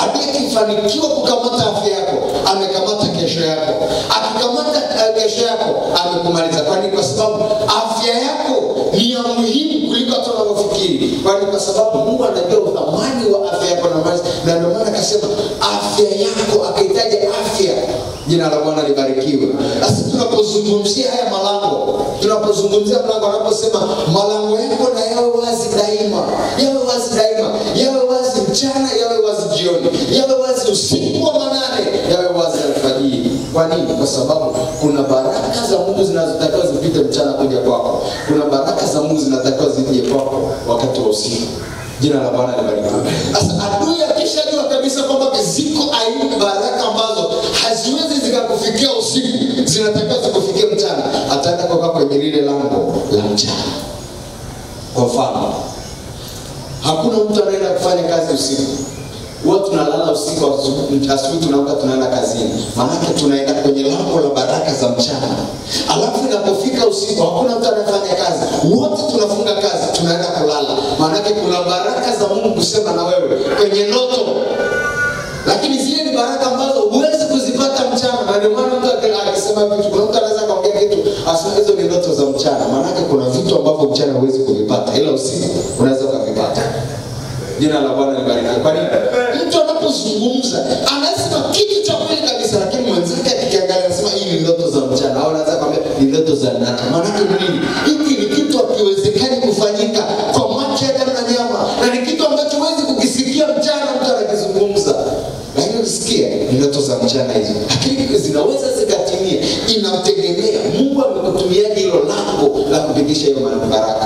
Akifanikiwa kukamata afya yako, amekamata kesho yako. Akikamata kesho yako, amekumaliza. Kwani kwa sababu afya yako ni ya muhimu kuliko hata unavyofikiri. Kwani kwa sababu Mungu anajua uthamani wa afya yako na ndio maana akasema afya yako, akahitaji afya. Jina la Bwana libarikiwe. Sasa tunapozungumzia haya malango, tunapozungumzia mlango, anaposema malango yako na yawe wazi daima, yawe wazi daima, yawe wazi mchana, yawe wazi jioni, yawe wazi usiku wa manane, yawe wazi alfajiri. Kwa nini? Kwa sababu kuna baraka za Mungu zinazotakiwa zipite mchana kuja kwako. Kuna baraka za Mungu zinatakiwa zije kwako wakati wa usiku. Jina la Bwana libarikiwe. Sasa adui akishajua kabisa kwamba ziko aina baraka ambazo haziwezi zikakufikia usiku, zinatakiwa zikufikie mchana, ataenda kwa kwenye lile lango la mchana. Kwa mfano, hakuna mtu anaenda kufanya kazi usiku. Wote tunalala usiku, asubuhi tunaamka tunaenda kazini. Maana tunaenda kwenye lango la baraka za mchana. Alafu inapofika usiku hakuna mtu anafanya kazi. Wote tunafunga kazi, tunaenda kulala. Maana kuna baraka za Mungu kusema na wewe kwenye ndoto. Lakini zile ni baraka ambazo huwezi kuzipata mchana. Na ndio maana mtu akisema vitu, kuna mtu anaweza kaongea kitu asema hizo ni ndoto za mchana. Maana kuna vitu ambavyo mchana huwezi kuvipata, ila usiku unaweza kuvipata. Jina la Bwana libarikiwe. Kwa nini? Mtu anapozungumza anasema kitu cha kweli kabisa, lakini mwenzake akiangalia anasema hii ni ndoto za mchana, au anaweza kwambia ni ndoto za nata. Maana nini? Hiki ni kitu hakiwezekani kufanyika kwa macho ya damu na nyama, na ni kitu ambacho huwezi kukisikia mchana mtu anakizungumza. Lakini ukisikia ni ndoto za mchana hizo, lakini zinaweza zikatimia. Inategemea Mungu amekutumiaje hilo lango la kupitisha hiyo baraka.